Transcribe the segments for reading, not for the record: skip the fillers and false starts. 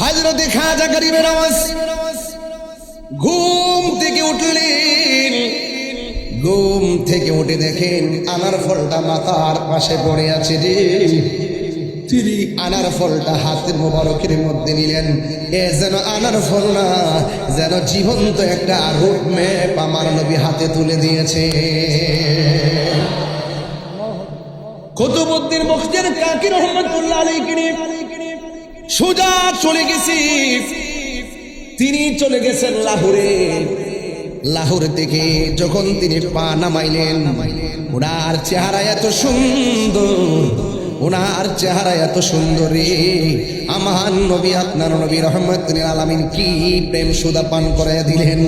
হযরতে খাজা গরিব নওয়াজ ঘুম থেকে উঠলেন। ঘুম থেকে উঠে দেখেন আনার ফলটা মাথার পাশে পড়ে আছে রে। তিনি আনার ফলটা হাতের মোবারকের মধ্যে নিলেন। এ যেন আনার ফল না, যেন জীবন্ত একটা রোড ম্যাপ আমার নবী হাতে তুলে দিয়েছে। কুতুবউদ্দিন বখতিয়ার কাকি রহমাতুল্লাহ আলাইহি নিয়ে সোজা চলে গেছি। তিনি চলে গেছেন লাহোরে। লাহোর থেকে যখন তিনি পা নামাইলেন, ওনার চেহারা এত সুন্দর, ওনার চেহারা এত সুন্দর রে। আমার নবী আপনার নবী রহমাতুল আলামিন কি প্রেম সুধা পান করে দিলেন।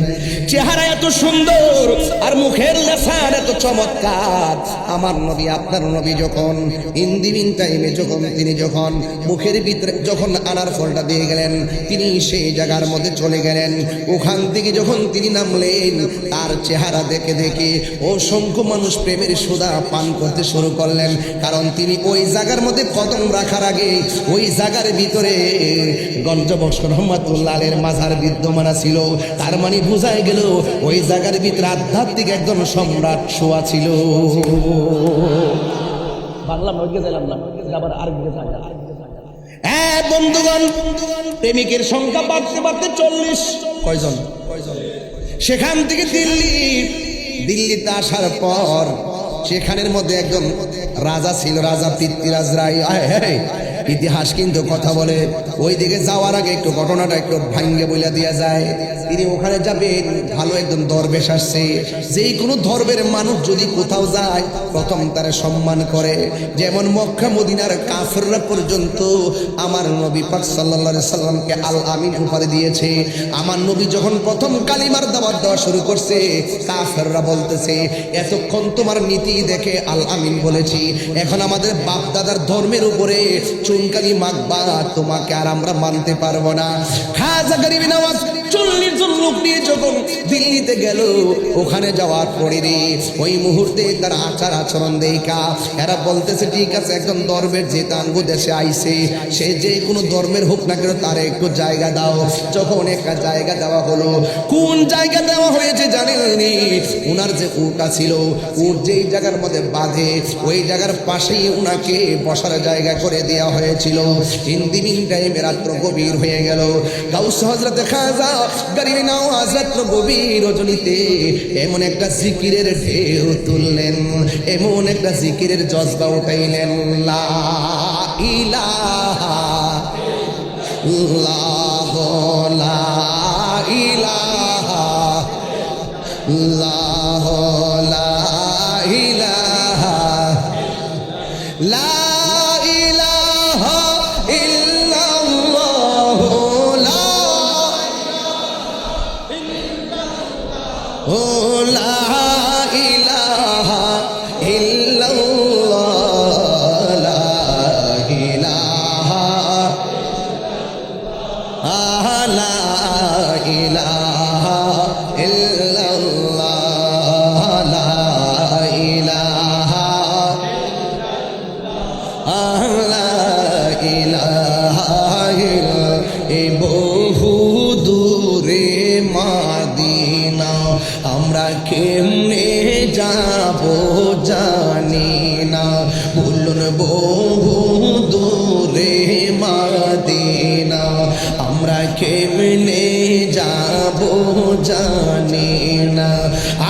চেহারা এত সুন্দর আর মুখের লেসান এত চমৎকার। আমার নবী আপনার নবী যখন ইন্দিমিন টাইমে তিনি যখন মুখের ভিতরে যখন আনার ফলটা দিয়ে গেলেন, তিনি সেই জায়গার মধ্যে চলে গেলেন। ওখান থেকে যখন তিনি নামলেন, তার চেহারা দেখে দেখে অসংখ্য মানুষ প্রেমের সুধা পান করতে শুরু করলেন। কারণ তিনি ওই জায়গার মধ্যে কদম রাখার আগে ওই জায়গার ভিতরে গঞ্জবক্স রহমাতুল্লাহ আলাইহির মাজার বিদ্যমান ছিল। তার মানে বোঝাই গেল ওই জায়গার ভিতরে আধ্যাত্মিক একজন সম্রাট শোয়া ছিল। বাংলা মধ্যে দিলাম না, আবার আরেকদিকে থাকা। হ্যাঁ বন্ধুগণ, প্রেমিকের সংখ্যা বাড়তে বাড়তে 40। কয়জন? সেখান থেকে দিল্লিতে আসার পর সেখানের মধ্যে একজন রাজা ছিল, রাজা পৃথ্বীরাজ রায়। ইতিহাস কিন্তু কথা বলে। ওই দিকে যাওয়ার আগে একটু ঘটনাটা একটু ভাঙ্গে বইলা দিয়া যায়। তিনি ওখানে যাবেন, ভালো একজন দরবেশ আসছে। যেই কোনো ধর্মের মানুষ যদি কোথাও যায় প্রথম তারা সম্মান করে। যেমন মক্কা মদিনার কাফেররা পর্যন্ত আমার নবী পাক সাল্লাল্লাহু আলাইহি সাল্লামকে আল আমিন উপাধি দিয়েছে। আমার নবী যখন প্রথম কালিমার দাওয়াত দেওয়া শুরু করছে, কাফেররা বলতেছে এতক্ষণ তোমার নীতি দেখে আল আমিন বলেছি, এখন আমাদের বাপ দাদার ধর্মের উপরে চুনকালি মাখবা, তোমাকে আর আমরা মানতে পারবো না। খাজা গরিব নওয়াজ 40 জন লোক নিয়ে যখন দিল্লিতে গেল, ওখানে যাওয়ার পরে রে ওই মুহূর্তে তার আচার আচরণ দেখা এরা বলতেছে ঠিক আছে, একজন ধর্মের যে তাঙ্গু দেশে আইছে, সে যে কোনো ধর্মের হোক না কেন তার একটু জায়গা দাও। যখন একটা জায়গা দেওয়া হলো, কোন জায়গা দেওয়া হয়েছে জানেননি? উনার যে উটটা ছিল, উট যেই জায়গার মধ্যে বাঁধে ওই জায়গার পাশেই উনাকে বসার জায়গা করে দেওয়া হয়েছিল। ইন্দিমিন টাইমে রাত্র গভীর হয়ে গেল। গাউস হযরত খাজা গরিব নওয়াজ রাত্র গভীর রজনীতে এমন একটা জিকিরের ঢেউ তুললেন, এমন একটা জিকিরের জজবা উঠাইলেন। লা ইলাহা ইল্লাল্লাহ, লা ইলাহা ইল্লাল্লাহ, লা ইলাহা লা বহু দূরে মাদিনা আমরা কেমনে যাব জানি না। বলুন বহু দূরে মাদিনা আমরা কেমনে যাব জানি না।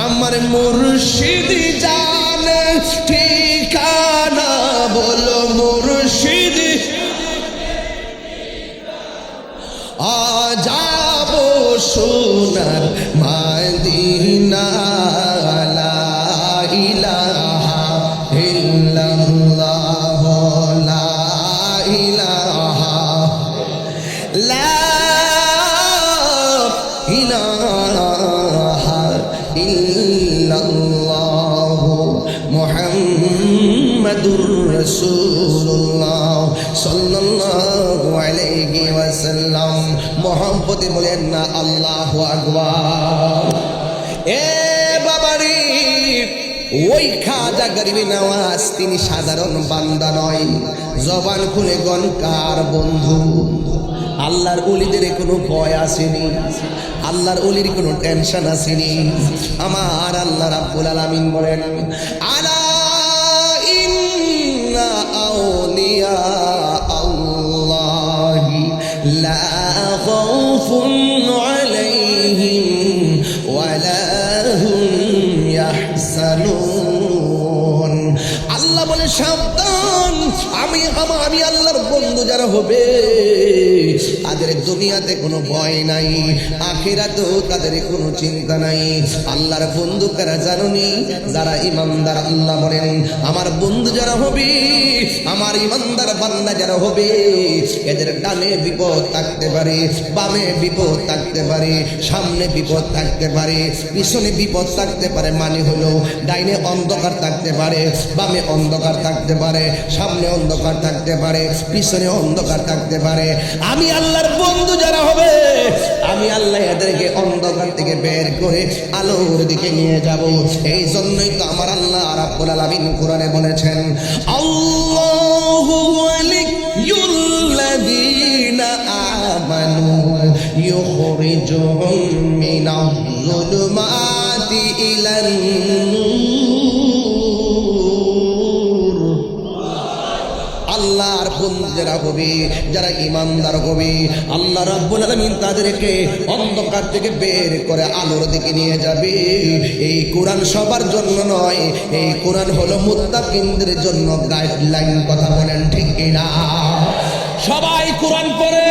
আমার মুর্শিদ জানে ঠিকানা, বলো মুর্শিদ যাব সোনার মদিনা। লা ইলাহা ইল্লাল্লাহ, লা ইলাহা লা ইলাহা ইল্লাল্লাহ মুহাম্মাদুর রাসূলুল্লাহ সাল্লাল্লাহু আলাইহি ওয়াসাল্লাম। মোহাম্মতে বলেন না আল্লাহু আকবার। এ বাবারি, ওই খাজা গরিব নওয়াজ তিনি সাধারণ বান্দা নয়। জবান খুলে গনকার বন্ধু আল্লাহর ওলিদের কোনো ভয় আসেনি, আল্লাহর ওলির কোনো টেনশন আসেনি। আমার আল্লাহ রাব্বুল আলামিন বলেন, আলা ইন্না আউলিয়া আল্লাহি লা খাউফুন আলাইহিম ওয়ালা হুম ইয়াহজানুন। আল্লাহ বলে সাবধান, আমি আল্লাহর বন্ধু যারা হবে তাদের দুনিয়াতে কোনো ভয় নাই, আখিরাতেও তাদের কোনো চিন্তা নাই। আল্লাহর বন্ধু কারা জানুনি? যারা ইমানদার। আল্লাহ বলেন আমার বন্ধু যারা হবে, আমার ইমানদার বান্দা যারা হবে, এদের ডানে বিপদ থাকতে পারে, বামে বিপদ থাকতে পারে, সামনে বিপদ থাকতে পারে, পিছনে বিপদ থাকতে পারে। মানে হলো ডাইনে অন্ধকার থাকতে পারে, বামে অন্ধকার থাকতে পারে, সামনে অন্ধকার থাকতে পারে, পিছনে অন্ধকার থাকতে পারে। আমি আল্লাহর বন্ধু যারা হবে, আমি আল্লাহ এদেরকে অন্ধকার থেকে বের করে আলোর দিকে নিয়ে যাব। এই জন্যই তো আমার আল্লাহ রাব্বুল আলামিন কোরআনে বলেছেন, আল্লাহু ওয়ালিয়ুল্লাযীনা আমানু ইউখরিজুহুম মিনাজ যুলুমাতি ইলান নূর। আল্লাহর বন্ধু যারা হবে, যারা ইমানদার হবে, আল্লাহ রাব্বুল আলামিন তাদেরকে অন্ধকার থেকে বের করে আলোর দিকে নিয়ে যাবে। এই কোরআন সবার জন্য নয়, এই কোরআন হলো মুত্তাকিনদের জন্য গাইডলাইন। কথা বলেন ঠিক কিনা? সবাই কোরআন পড়ে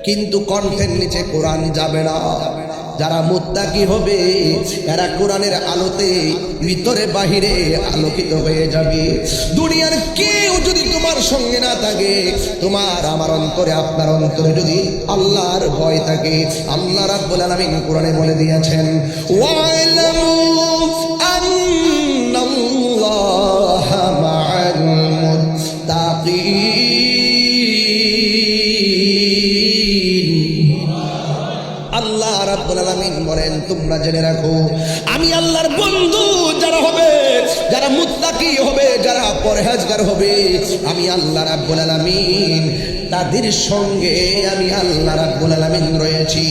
কিন্তু কণ্ঠের নিচে কোরআন যাবে না। যারা মুত্তাকি হবে এরা কোরআনের আলোতে ভিতরে বাহিরে আলোকিত হয়ে যাবে। দুনিয়ার কেউ যদি তোমার সঙ্গে না থাকে, তোমার আমার অন্তরে, আপনার অন্তরে যদি আল্লাহর ভয় থাকে, আল্লাহ রাব্বুল আলামিন কোরআনে বলে দিয়েছেন, ওয়ালামু আন্নাল্লাহা মা'আল মুত্তাকিন। আল্লাহ রাব্বুল আলামিন বলেন তোমরা জেনে রাখো, আমি আল্লাহর বন্ধু যারা হবে, যারা মুত্তাকি হবে, যারা পরহেজগার হবে, আমি আল্লাহ রাব্বুল আলামিন তাদের সঙ্গে আমি আল্লাহ রাব্বুল আলামিন রয়েছি।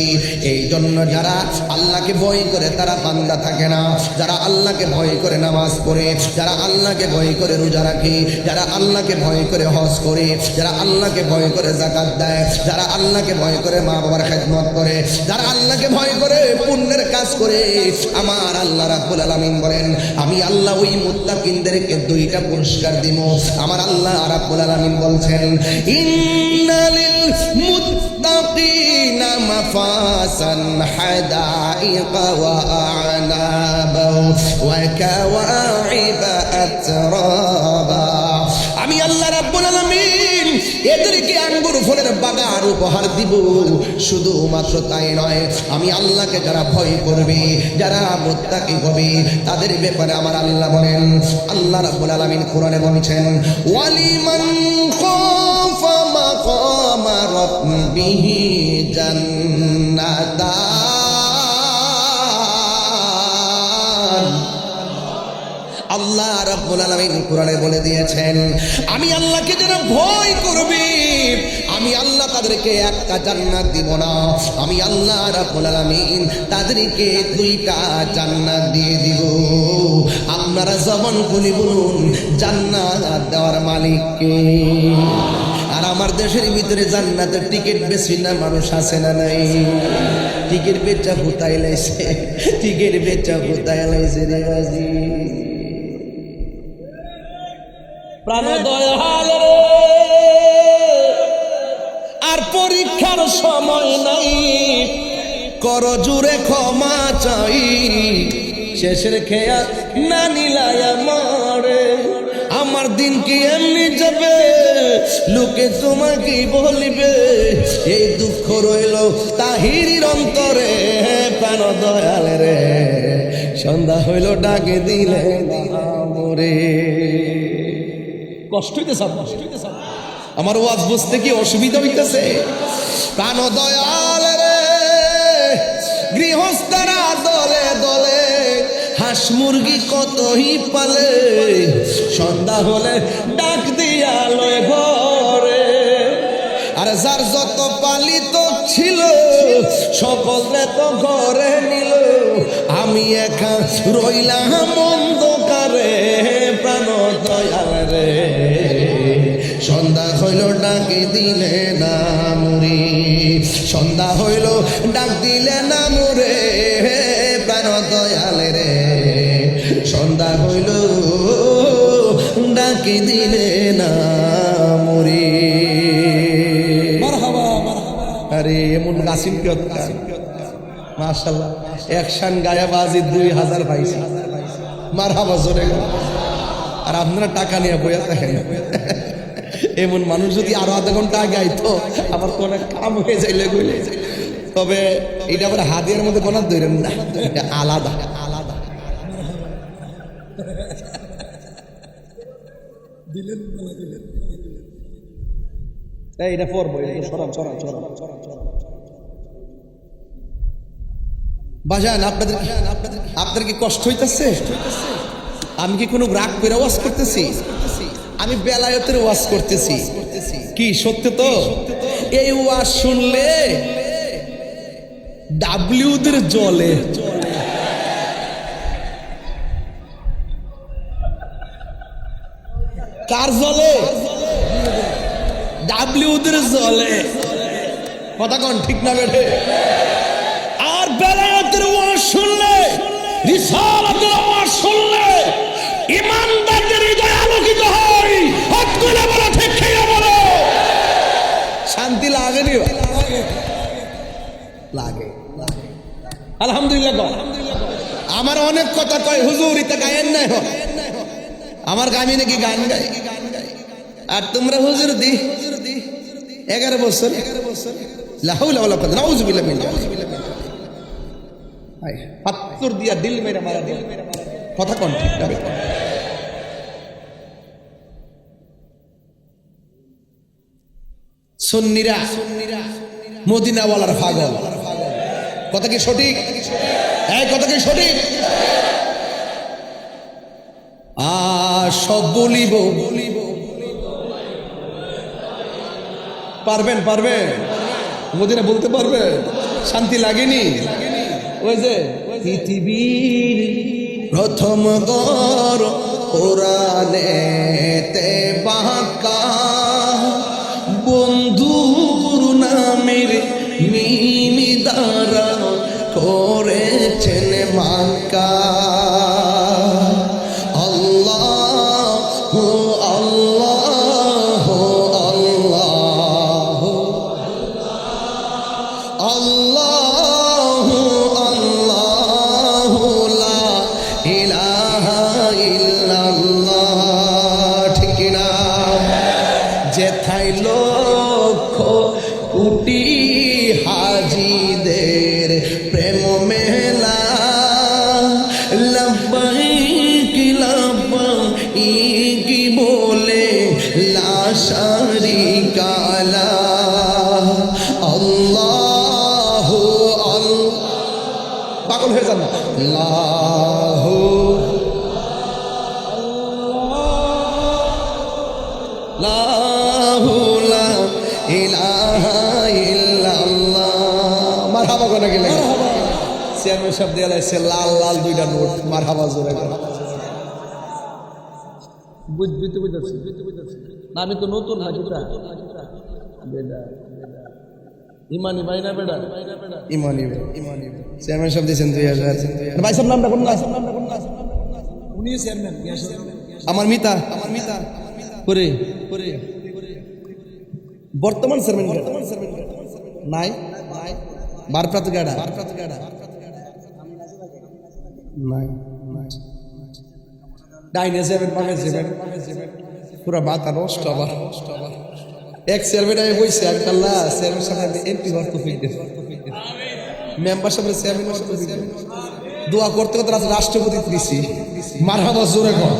এই জন্য যারা আল্লাহকে ভয় করে তারা বান্দা থাকে না, যারা আল্লাহকে ভয় করে নামাজ পড়ে, যারা আল্লাহকে ভয় করে রোজা রাখে, যারা আল্লাহকে ভয় করে হজ করে, যারা আল্লাহকে ভয় করে যাকাত দেয়, যারা আল্লাহকে ভয় করে মা বাবার খেদমত করে, যারা আল্লাহকে ভয় করে পুণ্যের কাজ করে, আমার আল্লাহ রাব্বুল আলামিন বলেন আমি আল্লাহ ওই মুত্তাকিনদেরকে দুইটা পুরস্কার দিব। আমার আল্লাহ রাব্বুল আলামিন বলছেন, ইন্নালিল মুত্তাকিনা মাফাসান হাদাইকা ওয়া আ'নাবা ওয়া কাওয়াইবা আতরাবা। আমি আল্লাহ রাব্বুল আলামিন এদেরকে আঙ্গুর ফলের বাগান উপহার দিব। শুধুমাত্র তাই নয়, আমি আল্লাহকে যারা ভয় করবে, যারা মুত্তাকি হবে, তাদের ব্যাপারে আমার আল্লাহ বলেন, আল্লাহ রাব্বুল আলামিন কোরআনে বলেছেন, ওয়ালিমান খাফা মাকামা রাব্বিহি জান্নাতান। আল্লাহ রাব্বুল আলামিন কোরআনে বলে দিয়েছেন, আমি আল্লাহকে যারা ভয় করবে, আমি আল্লাহ তাদেরকে একটা জান্নাত দিব না, আমি আল্লাহ রাব্বুল আলামিন তাদেরকে দুইটা জান্নাত দিয়ে দিব। আপনারা জবান খুলে বলুন, জান্নাত দেওয়ার মালিক কে? আর আমার দেশের ভিতরে জান্নাতের টিকিট বেশি না মানুষ আছে না নাই? টিকিট বেচা হুতাই লাইছে, টিকিট বেচা হুতাই লাইছে রে বাজি। প্রাণ দয়াল রে, আর পরীক্ষার সময় নাই, কর জুড়ে ক্ষমা চাই, শেষের খেয়া না নিলাই আমারে, আমার দিন কি এমনি যাবে, লোকে তোমাকে বলিবে, এই দুঃখ রইল তাহিরির অন্তরে। প্রাণ দয়াল রে, সন্ধ্যা হইল ডাকে দিলে মোরে। কষ্ট হইতেছে, আমার ওয়াজ বুঝতে কি অসুবিধা হইতেছে? প্রাণ দয়াল রে, গৃহস্থরা দলে দলে হাঁস মুরগি কতই পালে, সন্ধ্যা হলে ডাক দিয়া লয় ঘরে, আর যার যত পালিত ছিল সকলে তো ঘরে নিল, আমি একা রইলাম অন্ধকারে প্রাণ দয়াল রে। সন্ধ্যা হইল ডাকে দিলে না মুড়ি, সন্ধ্যা হইল ডাক দিলে না মুরে প্রাণ দয়াল রে। সন্ধ্যা হইল ডাকে দিলে না মুড়ি। আরে এমন নাসিম কি মাশাআল্লাহ, একশান গায়াবাজি 2000 পাইছে। মারহাবা জোরে। আর আপনারা টাকা নিয়ে বইয়া থাকেন। এমন মানুষ যদি আরো আধা ঘন্টা আগে আইতো আমার তো অনেক কাম হয়ে যাইলে গইলে। তবে এটা আবার হাদিয়ার মধ্যে গোনা ধরেন না, এটা আলাদা আলাদা দিলেন দিলেন। এটা পড়বো, সরান সরান সরান সরান। বাজান আপনাদের কি কষ্ট হইতেছে? আমি কি কোনো রাগ করে ওয়াজ করতেছি? আমি বেলায়েতের ওয়াজ করতেছি। কি সত্য তো? এই ওয়াজ শুনলে ডাব্লিউদের জলে, কার জলে? ডাব্লিউদের জলে। কথা কোন ঠিক না বেঠে? আর বেলায়েতের ওয়াজ শুনলে, রিসালাতের ওয়াজ শুনলে ইমানদারদের হৃদয় আলোকিত হয়। হাত তুলে বলো ঠিক কিনা বলো। শান্তি লাগে নি? লাগে। আলহামদুলিল্লাহ। আমার অনেক কথা কয় হুজুর ইতা গায়েন নাই, আমার গামি নাকি গান গাই। আর তোমরা হুজুর দি 11 বছর লা হাওলা ওয়ালা কুওয়াতা নাউযুবিল্লাহ মিন পাত্তর দিয়া দিল মেরা মারা দিল। কথা কোন ঠিক না? সুন্নিরা মদিনাওয়ালার পাগল। কথা কি সঠিক? এই কথা কি সঠিক? সব বলিব। পারবেন পারবেন মদিনা বলতে পারবেন? শান্তি লাগেনি? ওই যে পৃথিবীর প্রথম ঘর কোরআনেতে পাকা, বন্ধুর নামের মিমি দ্বারা করেছেন মাক্কা। যেথায় লক্ষ কোটি হাজিদের প্রেম মেলা, লাব্বাইক লাব্বাইক বলে লা শারিকা লাহ। আল্লাহু আল্লাহ, পাগল হয়ে যান না। আল্লাহু মারহাবা করে গেলে চেয়ারম্যান সাহেব দিয়ে লাগছে লাল লাল 2টা নোট। মারহাবা জোরে বুঝতে বুঝতেছি না? আমি তো নতুন না যেটা ইমানি ভাই না বেটা, ইমানি চেয়ারম্যান সাহেব দিয়েছেন 2000। ভাই সাহেব নামটা কোন না? উনি চেয়ারম্যান। আমার মিতা করে বর্তমান চেয়ারম্যান নাই, বারপ্রাত গাড়া নাই, ডাইনে চেয়ারম্যান পাবে চেয়ারম্যান পুরা মাথা নষ্ট। আবার এক চেয়ারম্যান আমি বইছি, আমি আল্লাহ চেয়ারম্যান সাহেব এমপি হওয়ার তৌফিক দেন, মেম্বার সাহেবের চেয়ারম্যান হওয়ার তৌফিক দেন। দোয়া করতে করতে রাষ্ট্রপতি দিছি। মারহাবা জোরে কর।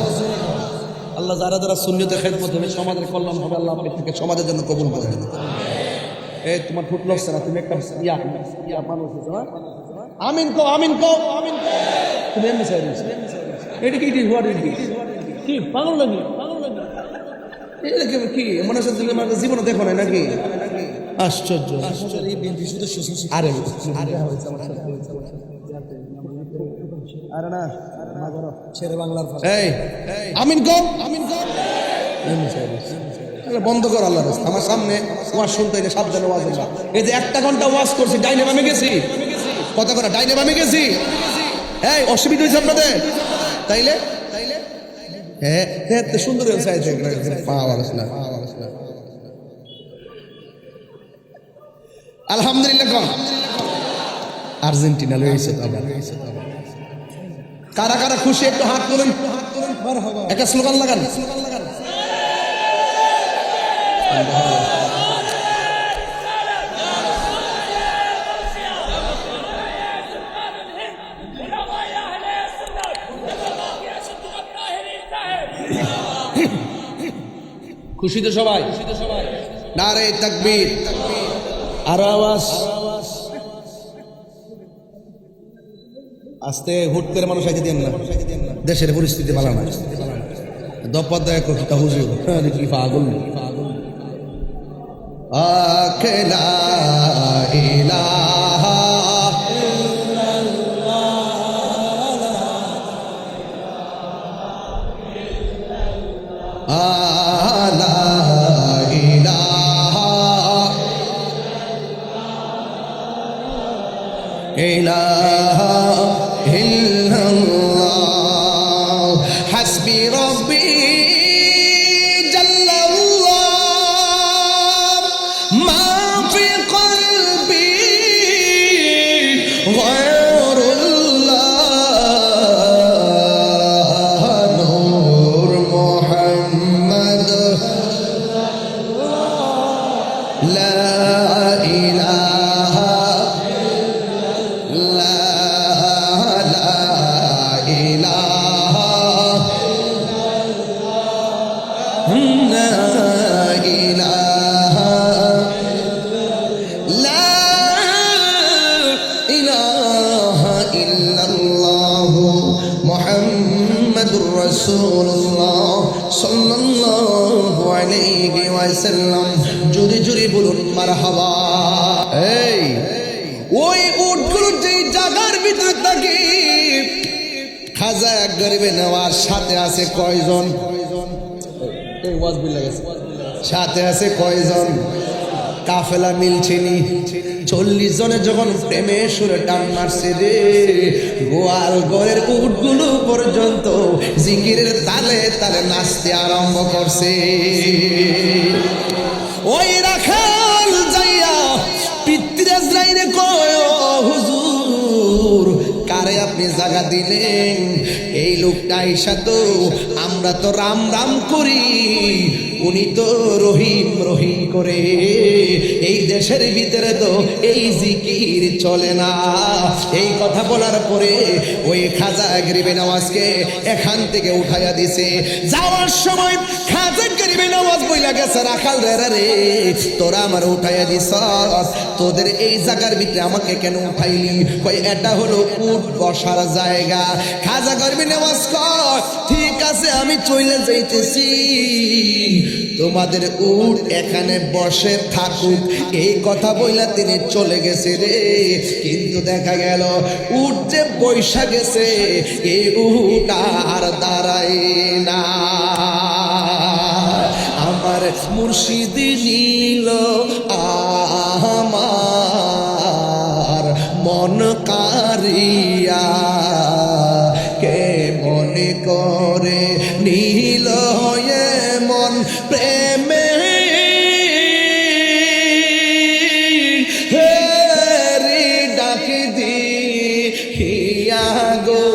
আল্লাহ যারা যারা সুন্নিয়তে খেদমত হবে, সমাজের কল্যাণ হবে, আল্লাহ আপনি থেকে সমাজের জন্য কবুল করে দেন। এই তোমার ফুট লড়ছে না, তুমি একটা ইয়া মানুষ না? আমিন কো আমিন কো আমিন। তুমি এমনি চাই এটা কি হোয়াট ইজ দিস? কি পাগল নাকি? এটা কি মনে হচ্ছে জীবনে দেখো না নাকি? আশ্চর্য আরে আমিন কম বন্ধ কর আল্লাহ আমার সামনে ওয়াজ শুনতে এলে সাবধানে ওয়াজ না। এই যে 1 ঘন্টা ওয়াজ করছি, ডাইনে বামে গেছি, কথা কথা ডাইনে বামে গেছি। এই অসুবিধা হয়েছে আপনাদের? তাইলে হ্যাঁ হ্যাঁ সুন্দর আলহামদুলিল্লাহ। কম আর্জেন্টিনা লইছে কারা কারা খুশি একটু হাত তোলেন, একটা স্লোগান লাগান। খুশি তো সবাই? নারে তাকবীর, আরো আওয়াজ। আস্তে হুট করে মানুষ আইতে দেন না, দেশের পরিস্থিতি ভালো না। দপ্পর দয়া কথা হুজুর কি পাগল আখলা ইলাহা ইলাহা ইল্লাল্লাহ হাসবি রব্বি জাল্লাল্লাহ মা ফি কলবি গায়রুল্লাহ নূর মুহাম্মদ লা ইলাহা রাসূলুল্লাহ সাল্লাল্লাহু আলাইহি ওয়াসাল্লাম। জোরে জোরে বলুন মারহাবা। এই ওই উটগুলো যে জায়গার ভিতরে থাকে, খাজা গরিবে নেওয়ার সাথে আছে কয়জন? সাথে আছে কয়জন? কাফেলা মিলছেনি। 40 জনে যখন প্রেমে সুরে টান মারছে রে, গোয়াল ঘরের উটগুলো পর্যন্ত জিকিরের তালে তালে নাচতে আরম্ভ করছে। ওই রাখাল যাইয়া পিতৃরাজ লাইনে কয়, হুজুর কারে আপনি জায়গা দিলেন? এই লোকটা আইসা তো আমরা তো রাম রাম করি, উনি তো রহিম রহিম করে। এই দেশের ভিতরে তো এই জিকির চলে না। এই কথা বলার পরে ওই খাজা গরিবে নওয়াজকে এখান থেকে উঠাইয়া দিছে। যাওয়ার সময় খাজা গরিবে নওয়াজ বইলা গেছে, রাখাল রে রে তোরা আমার উঠাইয়া দিস, তোদের এই জায়গার ভিতরে আমাকে কেন উঠাইলি? কই এটা হলো উট বসার জায়গা। খাজা গরিবে নওয়াজ কয়, ঠিক আছে আমি চলে যাইতেছি, তোমাদের উট এখানে বসে থাকুক। এই কথা বইলা তিনি চলে গেছে রে। কিন্তু দেখা গেল উট যে বৈশা গেছে, এই উট আর দাঁড়ায় না। আমার মুর্শিদ নীল আমার মন কারিয়া, কে মনে করে নীল মন প্রেমে ডাকি দিয়া গো।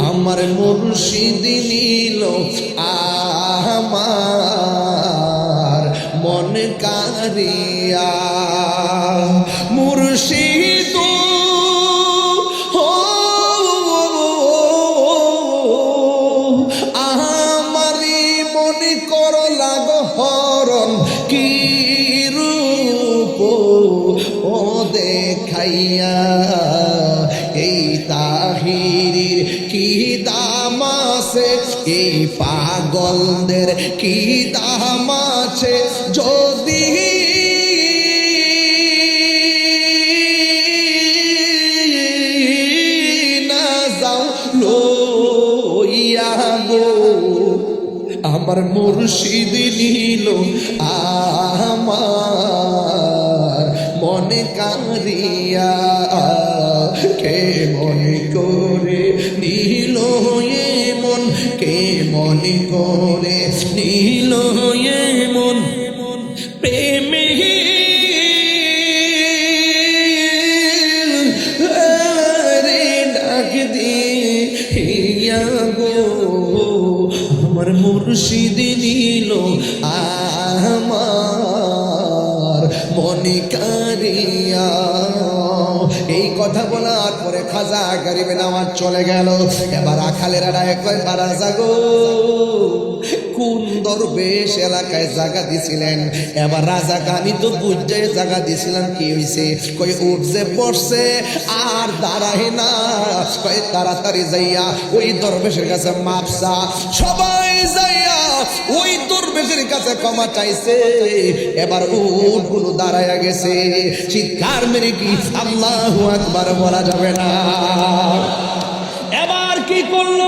আমার মুর্শিদ নীল আমার মন কারিয়া। মুর্শিদ আমারি মনে কর লাগ হরণ কি রূপ ও দেখাইয়া। এই তাহিরির কি দাম আছে, এই পাগলদের কি দাম আছে, যদি আমার মুর্শিদ নিল আমার মনে কারিয়া কে মনে করে নিল মন কে মনে করে নিল মন প্রেমে ডাক দিয়া গো আমার মুর্শিদ নিল আমার মনে কারিয়া। এই কথা বলার পরে খাজা গরিবে নামাজ চলে গেল। এবার আখালেরা ডাক কয় বারাজা গো কোন দরবেশ এলাকায় জায়গা দিছিলেন? এবার রাজা আমি তো বুঝে জায়গা দিছিলাম কি হইছে? কই উঠছে পড়ছে আর দাঁড়ায় না। কই তাড়াতাড়ি যাইয়া ওই দরবেশের কাছে মাপসা। সবাই যাইয়া ওই দরবেশের কাছে ক্ষমা চাইছে। এবার উটগুলো দাঁড়ায়া গেছে। চিৎকার মেরে কি আল্লাহু আকবার বলা যাবে না? এবার কি করলো?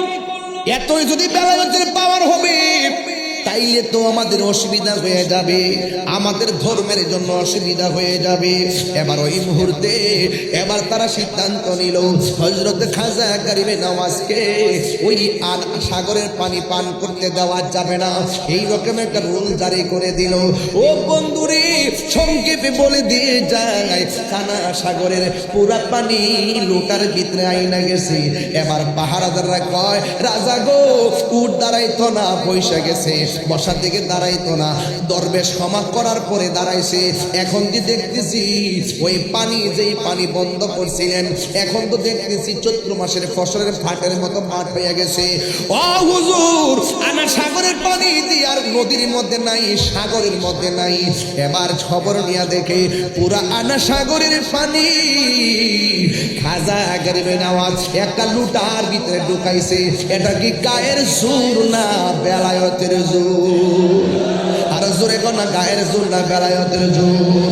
এতই যদি বেলায়েতের পাওয়ার হবে তাইলে তো আমাদের অসুবিধা হয়ে যাবে, আমাদের ধর্মের জন্য অসুবিধা হয়ে যাবে। এবার ওই মুহূর্তে এবার তারা সিদ্ধান্ত নিল হযরত খাজা গরিবে নওয়াজকে ওই আর সাগরের পানি পান করতে দেওয়া যাবে না। এই রকম একটা রুল জারি করে দিল। ও বন্ধুরে সংক্ষেপে বলে দিয়ে যায় কানা সাগরের পুরা পানি লোটার ভিতরে আইনা গেছে। এবার পাহারাদাররা কয় রাজা গো উট দাঁড়াইতো না, পয়সা গেছে, বসার দিকে দাঁড়াইতো না। দরবেশ ক্ষমা করার পরে দাঁড়াইছে। এখন কি দেখতেছি ওই পানি যেই পানি বন্ধ করছিলেন এখন তো দেখতেছি চৈত্র মাসের ফসলের ফাটের মতো মাঠ হয়ে গেছে। ও হুজুর আমার সাগরের পানি দিয়ে আর নদীর মধ্যে নাই, সাগরের মধ্যে নাই। এবার খবর নিয়ে দেখে পুরা আনা সাগরের পানি খাজা গরিবে নওয়াজ একটা লুটার ভিতরে ঢুকাইছে। এটা কি গায়ের জোর না বেলায়েতের জোর? আর জোরে কোনা গায়ের জোর না বেলায়েতের জোর?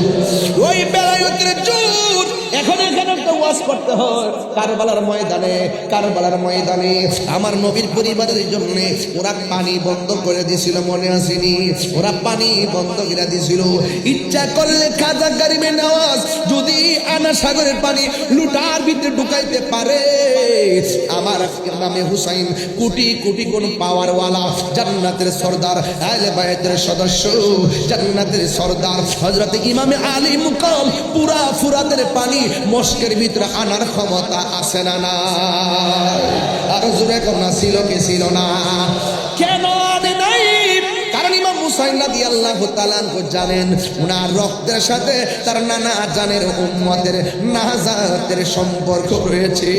ওই বেলায়েতের জোর। এখন এখানে একটা ওয়াজ করতে হয় কারবালার ময়দানে। কারবালার ময়দানে আমার নবীর পরিবারের জন্য ওরা পানি বন্ধ করে দিয়েছিল, মনে আসেনি? ওরা পানি বন্ধ করে দিয়েছিল। ইচ্ছা করলে খাজা গরিবে নওয়াজ যদি আনা সাগরের পানি লুটার ভিতরে ঢুকাইতে পারে, আমার নামে হুসাইন কোটি কোটি কোন পাওয়ারওয়ালা জান্নাতের সর্দার আহলে বাইতের সদস্য জান্নাতের সর্দার হযরত ইমামে আলী মুকাম পুরা ফুরাতের পানি মস্কের ভিতরে আনার ক্ষমতা আছে না না? আর জোরে কোনা ছিল কি ছিল না? কেন আনে নাই? কারণ ইমাম হুসাইন রাদিয়াল্লাহু তাআলা আনহু জানেন ওনার রক্তের সাথে তার নানা জানের উম্মতের নাজাতের সম্পর্ক রয়েছে।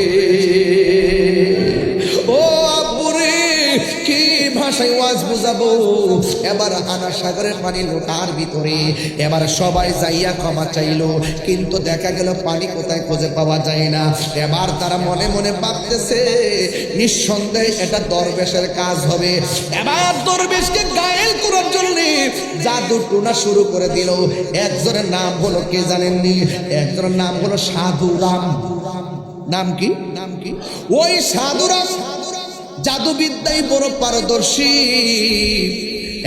ও আব্বুরে কি ভাষায় ওয়াজ বুঝাবো? এবার আনা সাগরের পানি লোটার ভিতরে। এবার সবাই যাইয়া ক্ষমা চাইলো, কিন্তু দেখা গেল পানি কোথায় খুঁজে পাওয়া যায় না। এবার তারা মনে মনে ভাবতেছে নিঃসন্দেহে এটা দরবেশের কাজ হবে। এবার দরবেশকে গায়েল করার জন্য জাদু টুনা শুরু করে দিল। একজনের নাম হলো কে জানেননি? একজনের নাম হলো সাধুরাম। নাম কি? নাম কি? ওই সাধুরাম জাদুবিদ্যায় বড় পারদর্শী।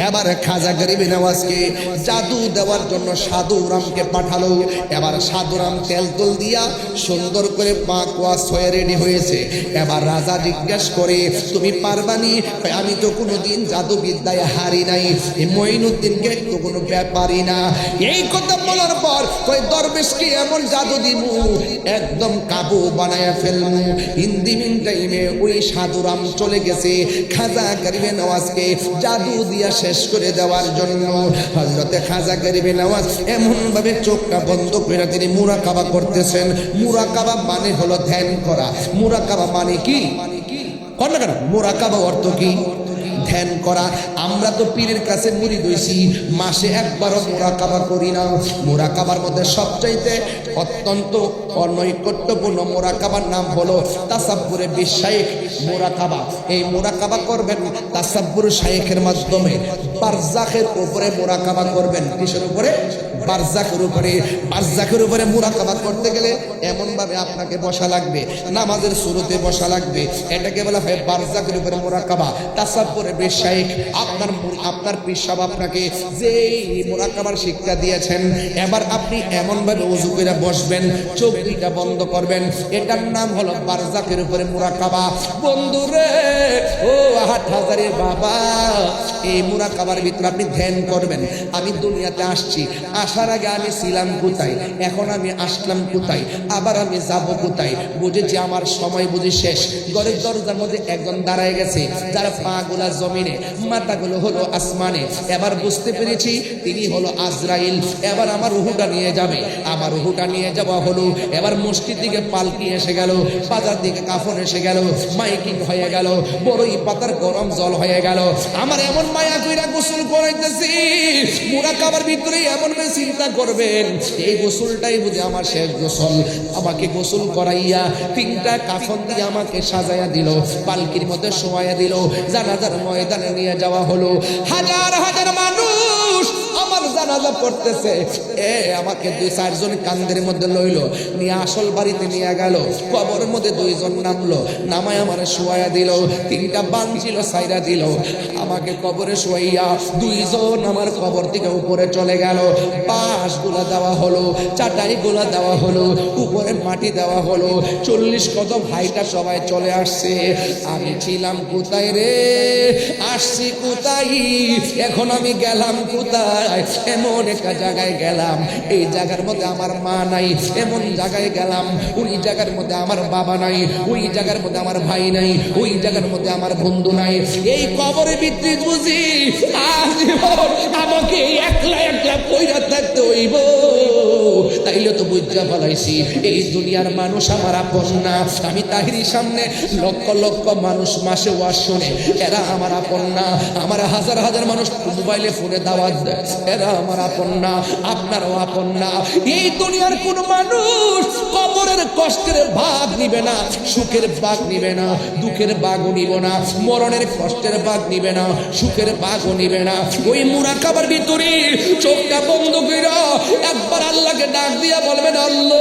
এবার খাজা গরিবে নওয়াজকে জাদু দেওয়ার জন্য সাধুরামকে পাঠালো। এবার সাধুরাম তেল তুল দিয়া সুন্দর করে পাকওয়াশ হয়ে রেডি হয়েছে। এবার রাজা জিজ্ঞেস করে তুমি পারবানি? আমি তো কোনোদিন জাদুবিদ্যায় হারি নাই, মঈনুদ্দিনকে তো কোনো ব্যাপারই না। এই কথা বলার পর কই দরবেশকে এমন জাদু দিমু একদম কাবু বানায়া ফেলমু। হিন্দি মিন টাইমে ওই সাধুরাম চলে গেছে খাজা গরিবে নওয়াজকে জাদু দিয়া শেষ করে দেওয়ার জন্য। হযরতে খাজা গরিবে নওয়াজ এমন ভাবে চোখটা বন্ধ করে তিনি মুরাকাবা করতেছেন। মুরাকাবা মানে হলো ধ্যান করা। মুরাকাবা মানে কি? কোন না মুরাকাবা অর্থ কি? ধ্যান করা। আমরা তো পীরের কাছে মুরিদ হইছি, মাসে একবারও মুরাকাবা করি না। মুরাকাবার মধ্যে সবচাইতে অত্যন্ত অনৈকট্যপূর্ণ মুরাকাবার নাম হলো তাসাব্বুরে বিশাইখ মুরাকাবা। এই মুরাকাবা করবেন তাসাব্বুর শাইখের মাধ্যমে। বারজাখের উপরে মুরাকাবা করবেন। কিসের উপরে? বারজাকের উপরে মুরাকাবা করতে গেলে এমন ভাবে আপনাকে বসা লাগবে, নামাজের শুরুতে বসা লাগবে। এটাকে বলা হয় বারজাকের উপরে মুরাকাবা। তাসাব্বুরে বিশাইখ, আপনার পীর সাহেব আপনাকে যেই মুরাকাবার শিক্ষা দিয়েছেন, এবার আপনি এমন ভাবে ওযু করে বসবেন, চোখ দুইটা বন্ধ করবেন। এটার নাম হলো বারজাকের উপরে মুরাকাবা। বন্ধুরে, ও হাটহাজারীর বাবা, এই মুরাকাবার ভিতরে আপনি ধ্যান করবেন। আমি দুনিয়াতে আসছি, আসার আগে আমি ছিলাম কোথায়, এখন আমি আসলাম কোথায়, আবার আমি যাব কোথায়। বুঝেছি আমার সময় বুঝি শেষ। ঘরের দরজার মধ্যে একজন দাঁড়ায় গেছে, যার পা গুলা জমিনে, মাথাগুলো হলো আসমানে। এবার বুঝতে পেরেছি তিনি হলো আজরাইল। এবার আমার রুহুটা নিয়ে যাবে, আমার রুহুটা নিয়ে যাওয়া হলো। এবার মসজিদ দিকে পালকি এসে গেল, বাজার দিকে কাফন এসে গেল, মাইকিং হয়ে গেল, বড়ই পাতার গরম জল হয়ে গেল। আমার এমন মায়া কইরা গোসল করাইতেছি, মুরাকাবার ভিতরে এমন চিন্তা করবেন এই গোসলটাই বুঝে আমার শেষ গোসল। আমাকে গোসল করাইয়া তিনটা কাফন দিয়ে আমাকে সাজাইয়া দিল, পালকির মধ্যে শোয়াইয়া দিল, জানাজার ময়দানে নিয়ে যাওয়া হলো। হাজার হাজার মানুষ আমার জানাজা পড়তেছে। আমাকে 2-4 জন কান্দের মধ্যে লইল, নিয়ে আসল বাড়িতে নিয়ে গেল। কবরের মধ্যে 2 জন নামলো, নামায় আমার শোয়াইয়া দিল, 3টা বান ছিল সাইরা দিল। আমাকে কবরে শোয়াইয়া 2 জন আমার কবর থেকে উপরে চলে গেল। বাঁশ গুলা দেওয়া হলো, চাটাই গুলা দেওয়া হলো, উপরে মাটি দেওয়া হলো। 40 কদম হাইটা সবাই চলে আসছে। আমি ছিলাম কোথায় রে, আসছি কোথায়, এখন আমি গেলাম কোথায়? এমন একটা জায়গায় গেলাম, এই জায়গার মধ্যে আমার মা নাই। এমন জায়গায় গেলাম, ওই জায়গার মধ্যে আমার বাবা নাই, ওই জায়গার মধ্যে আমার ভাই নাই, ওই জায়গার মধ্যে আমার বন্ধু নাই। এই কবরে ভিত্তি বুঝি আজীবন আমাকে একলা একলা কইরা থাকতে হইব। তাইলে তো বুঝা ফলাইছি এই দুনিয়ার মানুষ আমার আপন না। আমি তাহিরি সামনে লক্ষ লক্ষ মানুষ মাসে ওয়াজ শুনে, এরা আমার আপন না। আমার হাজার হাজার মানুষ মোবাইলে ফোনে দাওয়াত দেয়, এরা আমার আপন না, আপনারও আপন না। এই দুনিয়ার কোন মানুষ কবরের কষ্টের ভাগ নিবে না, সুখের ভাগ নিবে না, দুঃখের ভাগও নিব না, মরণের কষ্টের ভাগ নিবে না, সুখের ভাগও নিবে না। ওই মুরাকাবার ভিতরে চোখটা বন্ধ কইরা একবার আল্লাহকে ডাক দিয়া বলবেন, আল্লাহ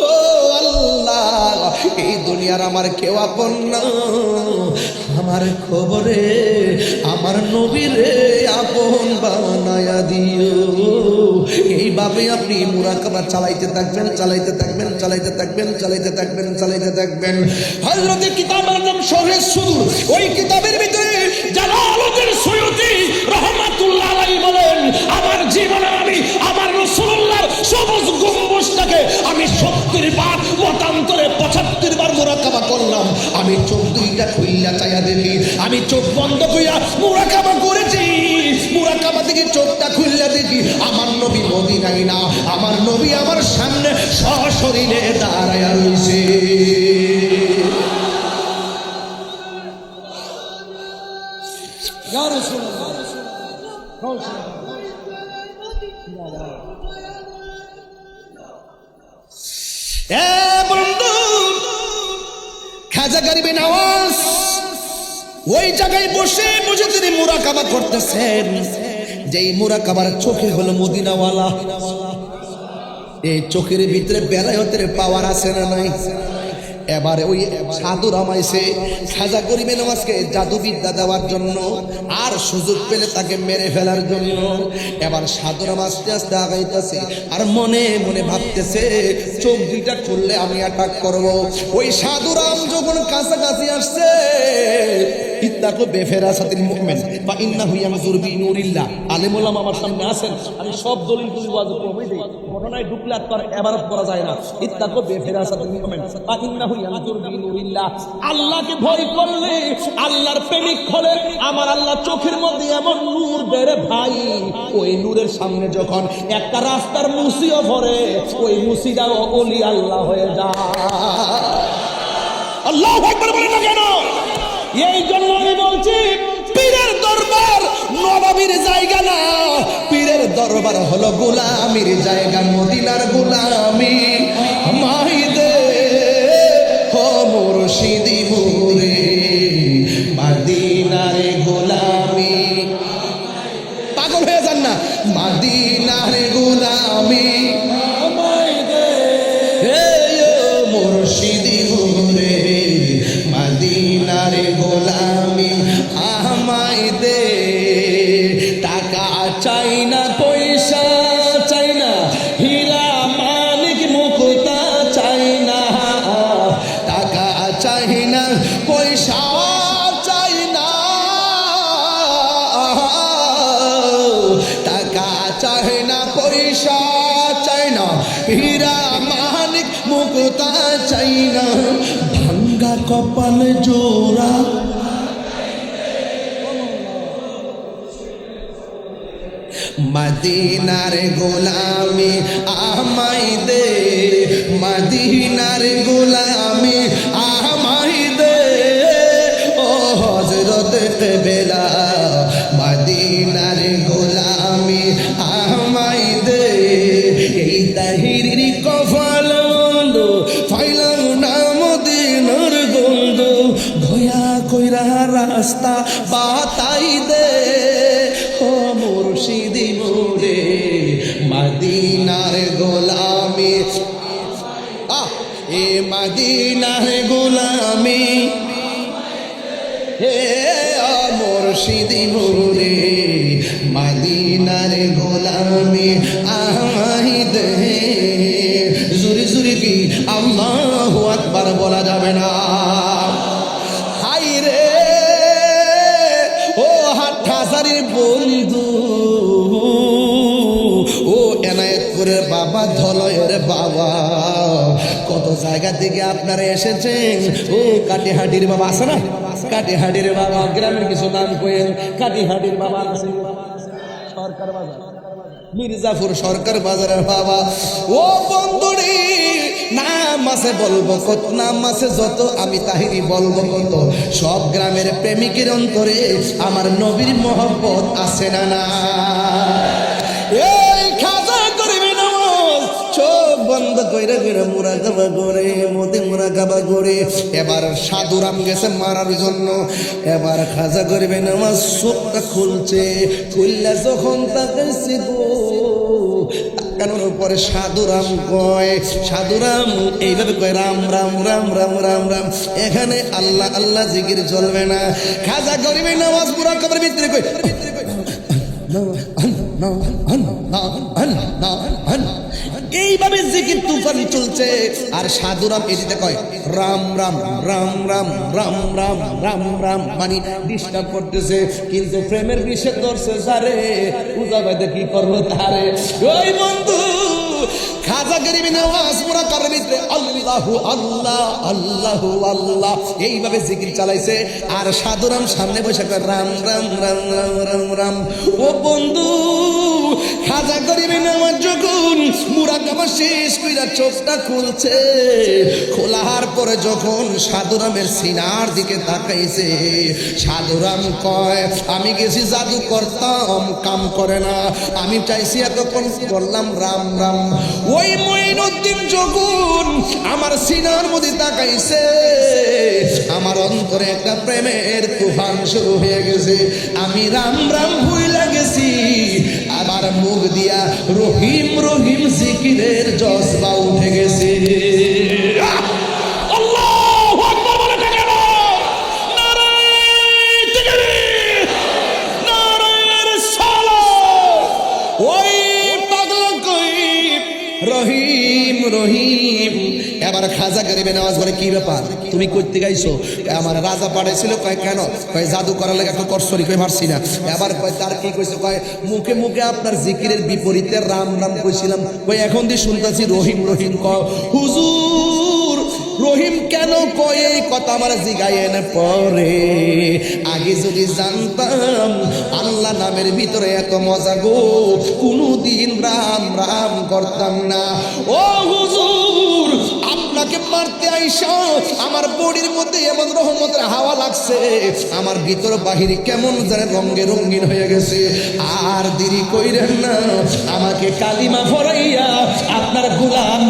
ও আল্লাহ, এই দুনিয়ার আমার কেউ আপন না, আমার খবরে আমার নবীরে আপন বানায়া দিও। এইভাবে আপনি মুরাকাবা চালাইতে থাকবেন, চালাইতে থাকবেন, চালাইতে থাকবেন, চালাইতে থাকবেন, চালাইতে থাকবেন। হযরতের কিতাবের নাম শরহে সুদূর। ওই কিতাবের ভিতরে জালালউদ্দিন সুয়ুতী রাহমাতুল্লাহ আলাইহি বলেন, আমার জীবনে আমি আমার রাসূলুল্লাহর সবুজ গম্বুজটাকে আমি 70 বার মতান্তরে 75 বার মুরাকাবা করলাম। আমি চোখ দুইটা খুইলা চাইয়া দেখি, আমি চোখ বন্ধ কইরা মুরাকাবা করেছি। মুরাকাবা থেকে চোখটা খুইলা দেখি আমার নবী মদিনায় না, আমার নবী আমার সামনে সশরীরে দাঁড়ায়া রইছে। ইয়া রাসূলুল্লাহ, বন্ধু খাজা গরিবে নওয়াজ ওই জায়গায় বসে বসে তিনি মুরাকাবা করতেছেন। যেই মুরাকাবার চোখে হলো মদিনাওয়ালা। এই চোখের ভিতরে বেলায়েতের পাওয়ার আছে না নাই? এবারে ওই সাধু রামাইছে খাজা গরিবে নওয়াজকে জাদুবিদ্যা দেওয়ার জন্য, আর সুযোগ পেলে তাকে মেরে ফেলার জন্য। এবার সাধু রাম আস্তে আস্তে আগাইতেছে, আর মনে মনে ভাবতেছে চোখ দুইটা খুললে আমি অ্যাটাক করব। ওই সাধু রাম যখন কাছাকাছি আসছে, ইত্তাকু বেফেরাসাতিল মুমিন বা ইন্নাহু ইয়ানজুরু বিনুরিল্লাহ। আলেম ওলামা আমার সামনে আছেন, আমি সব দলিল ওয়াজ প্রমাণ দেই, ঘটনায় ঢুকলে আর এবারত করা যায় না। ইত্তাকু বেফেরাসাতিল মুমিন বা ইন্নাহু ইয়ানজুরু বিনুরিল্লাহ। আল্লাহকে ভয় করলে, আল্লাহর প্রেমিক হলে আমার আল্লাহ চোখের মধ্যে এমন নূর দেয় রে ভাই, ওই নূরের সামনে যখন একটা রাস্তার মুসিও ভরে, ওই মুসিটাও ওলি আল্লাহ হয়ে যায়। আল্লাহু আকবার বলেন না কেন? এই জন্য আমি বলছি, পীরের দরবার নবাবীর জায়গা না, পীরের দরবার হলো গোলামীর জায়গা। মদিনার গোলামি মাইদে ও মুর্শিদি মুরে, মদিনার গোলামি যান না। মদিনার গোলামি আমায় দে, হে মুর্শিদি মোরে, মদিনার গোলামি আমায় দে। টাকা চাই না, পয়সা চাই না, হীরা মানিক মুক্তা চাই না। টাকা চাই না, পয়সা চাই না, টাকা চাই না, পয়সা চাই না, হীরা মানিক মুক্তা চাই না। ভাঙ্গা কপাল জোড়া মদিনার গোলামি আমায় দে, মদিনার গোলামি আমায় দে। ও হযরত কেবলা মদিনার গোলামি আমায় দে। এই তাহিরির কপাল ফাইলাম না মদিনার গন্ধ, দয়া কইরা রাস্তা বাতাই দে। ও মুর্শিদি মোরে, মদিনার গোলামি এ মদিনার গোলামি, হে মুর্শিদি মোরে, মদিনার গোলামি আমায় দে। জুরি জুরি কি আল্লাহু আকবার বলা যাবে না? হাই রে ও হাটহাজারির বন্ধু, ও এনায়েতপুরের বাবা, ধলয়ের বাবা, কত জায়গা থেকে আপনারা এসেছেন। ও কাটিহাটির বাবা আছে না, কাটিহাটির বাবা, গ্রামের কিছু নাম কইেন। কাটিহাটির বাবা আছে সরকার বাজার, মির্জাপুর সরকার বাজারের বাবা। ও বন্ধুরি, নাম আছে বলবো কত, নাম আছে যত, আমি তাহিরি বলবো কত। সব গ্রামের প্রেমিকের অন্তরে আমার নবীর মহব্বত আছে না না? এই খাজা করবি নামাজ, চোখ বন্ধ কইরা কইরা মুরাকাবা করে, মতে মুরাকাবা করে। এবার সাধুরাম গেছে মারার জন্য, এবার খাজা করবে নামাজ, চোখটা খুলছে, খুললে যখন তাকাইছে গো, তাকানোর পরে সাধুরাম কয়, সাধুরাম এইভাবে কয়, রাম রাম রাম রাম রাম রাম। এখানে আল্লাহ আল্লাহ জিকির চলবে না। খাজা করবে নামাজ মুরাকাবার ভিতরে কই, এইভাবে জিকির তুফান চলছে। আর সাধুরাম এদিকে কয় রাম রাম রাম রাম রাম রাম রাম রাম, মানে ডিস্টার্ব করতেছে। কিন্তু প্রেমের বিষয় ধরছে যারে, পূজা বাইতে কি করবো তারে। ওই বন্ধু খাজা গরিবি নামাজ মুরাকাবার ভিতরে আল্লাহু আল্লাহ আল্লাহু আল্লাহ এইভাবে জিকির চালাইছে। আর সাধুরাম সামনে বসে কয় রাম রাম রাম রাম রাম রাম। ও বন্ধু, খাজা গরিবি নামাজ যখন মুরাকাবা শেষ কইরা চোখটা খুলছে, খোলার পরে যখন সাধুরামের সিনার দিকে তাকাইছে, সাধুরাম কয় আমি গেছি জাদু করতাম, কাম করে না, আমি চাইছি এতক্ষণ করলাম রাম রাম। ওই মঈনুদ্দিন যখন আমার সিনার মধ্যে তাকাইছে, আমার অন্তরে একটা প্রেমের তুফান শুরু হয়ে গেছে। আমি রাম রাম ভুইলা গেছি, আবার মুখ দিয়া রহিম রহিম জিকিরের জজবা উঠে গেছে। আল্লাহু আকবার বলে থাকে না, নারায়ে তাকবীর, নারায়ে রিসালাত। ওই পাগল কই রহিম রহিম। এবার খাজা গরিবে নামাজ বলে কি ব্যাপার, তুমি কইতে গাইছো? আমার রাজা পাঠাইছিল। কয় কেন? কয় জাদু করার লাগে একটা করছরি, কই মারছি না। এবার কয় তার কি কইছো? কয় মুখে মুখে আপনার জিকিরের বিপরীতে রাম রাম কইছিলাম। কয় এখন দিয়ে শুনতাছি রহিম রহিম। কয় হুজুর রহিম কেন কয় এই কথা আমার জিগায়েন পরে, আগে যদি জানতাম আল্লাহ নামের ভিতরে এত মজা গো, কোনদিন রাম রাম করতাম না। ও হুজুর, আপনাকে মারতে আইসা আমার বডির মধ্যে এমন রহমতের হাওয়া লাগছে, আমার ভিতর বাহির কেমন যেন রঙে রঙিন হয়ে গেছে। আর দেরি কইরেন না, আমাকে কালিমা পড়াইয়া আপনার গোলাম